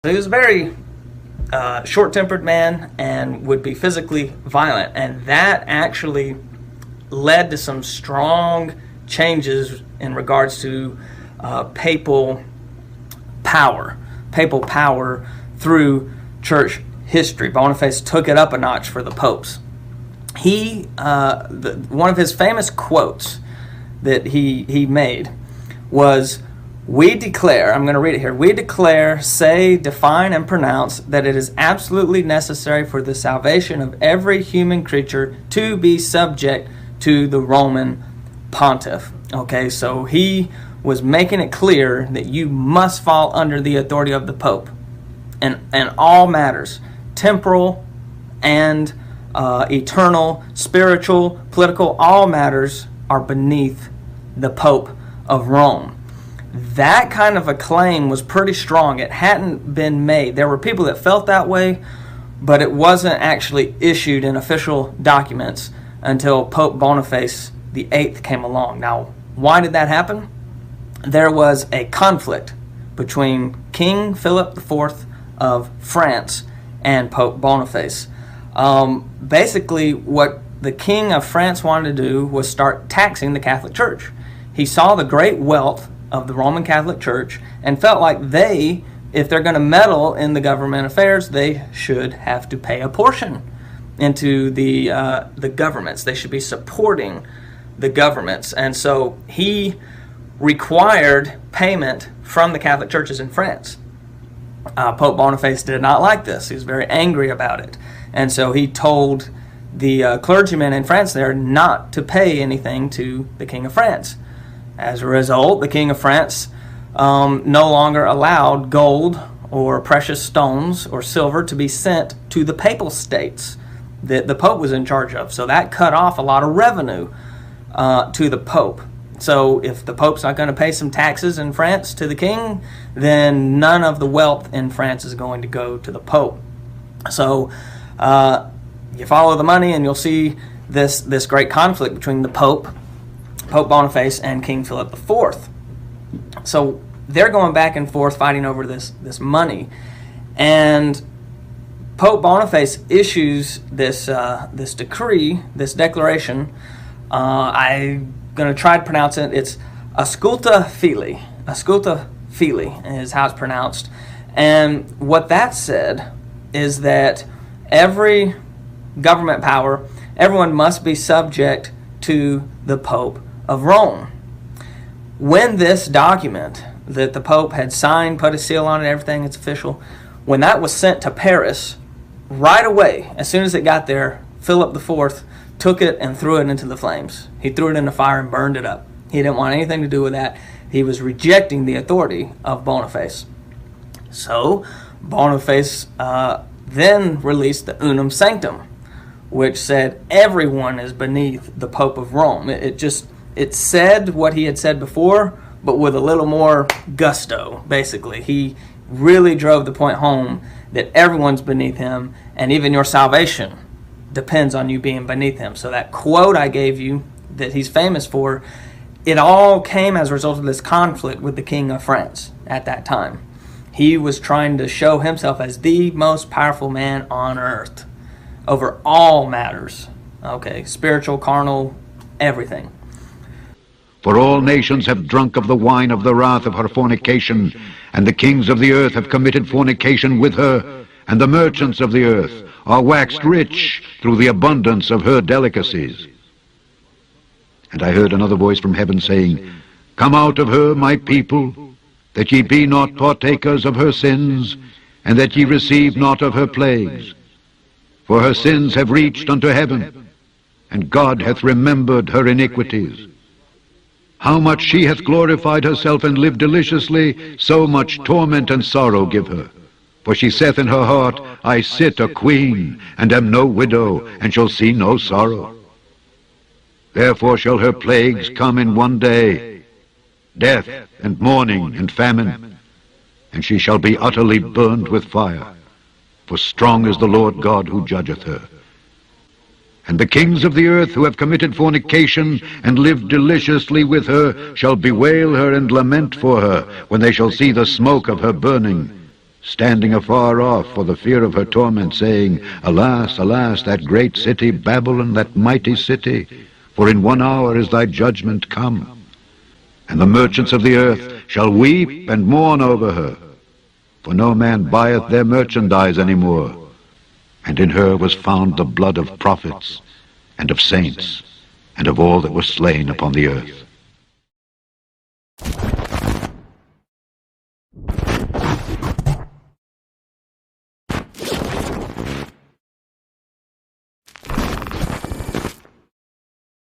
He was a very short-tempered man and would be physically violent, and that actually led to some strong changes in regards to papal power through church history. Boniface took it up a notch for the popes. One of his famous quotes that he made was, "We declare," I'm going to read it here, "we declare, say, define, and pronounce that it is absolutely necessary for the salvation of every human creature to be subject to the Roman pontiff." Okay, so he was making it clear that you must fall under the authority of the Pope in all matters, temporal and eternal, spiritual, political, all matters are beneath the Pope of Rome. That kind of a claim was pretty strong. It hadn't been made. There were people that felt that way, but it wasn't actually issued in official documents until Pope Boniface VIII came along. Now, why did that happen? There was a conflict between King Philip IV of France and Pope Boniface. Basically, what the King of France wanted to do was start taxing the Catholic Church. He saw the great wealth of the Roman Catholic Church and felt like if they're going to meddle in the government affairs, they should have to pay a portion into the governments. They should be supporting the governments. And so he required payment from the Catholic churches in France. Pope Boniface did not like this. He was very angry about it. And so he told the clergymen in France there not to pay anything to the King of France. As a result, the King of France no longer allowed gold or precious stones or silver to be sent to the papal states that the Pope was in charge of. So that cut off a lot of revenue to the Pope. So if the Pope's not going to pay some taxes in France to the King, then none of the wealth in France is going to go to the Pope. So you follow the money and you'll see this great conflict between the Pope Boniface and King Philip IV. So they're going back and forth fighting over this money, and Pope Boniface issues this decree, this declaration. I'm going to try to pronounce it. It's Ausculta Fili. Ausculta Fili is how it's pronounced. And what that said is that every government power, everyone must be subject to the Pope of Rome. When this document that the Pope had signed, put a seal on it, everything, it's official, when that was sent to Paris, right away, as soon as it got there, Philip IV took it and threw it into the flames. He threw it in the fire and burned it up. He didn't want anything to do with that. He was rejecting the authority of Boniface. So Boniface then released the Unum Sanctum, which said everyone is beneath the Pope of Rome. It said what he had said before, but with a little more gusto, basically. He really drove the point home that everyone's beneath him, and even your salvation depends on you being beneath him. So that quote I gave you that he's famous for, it all came as a result of this conflict with the King of France at that time. He was trying to show himself as the most powerful man on earth over all matters. Okay, spiritual, carnal, everything. For all nations have drunk of the wine of the wrath of her fornication, and the kings of the earth have committed fornication with her, and the merchants of the earth are waxed rich through the abundance of her delicacies. And I heard another voice from heaven saying, Come out of her, my people, that ye be not partakers of her sins, and that ye receive not of her plagues. For her sins have reached unto heaven, and God hath remembered her iniquities. How much she hath glorified herself and lived deliciously, so much torment and sorrow give her. For she saith in her heart, I sit a queen, and am no widow, and shall see no sorrow. Therefore shall her plagues come in one day, death and mourning and famine, and she shall be utterly burned with fire. For strong is the Lord God who judgeth her. And the kings of the earth who have committed fornication and lived deliciously with her shall bewail her and lament for her when they shall see the smoke of her burning, standing afar off for the fear of her torment, saying, Alas, alas, that great city, Babylon, that mighty city, for in 1 hour is thy judgment come. And the merchants of the earth shall weep and mourn over her, for no man buyeth their merchandise any more. And in her was found the blood of prophets, and of saints, and of all that were slain upon the earth.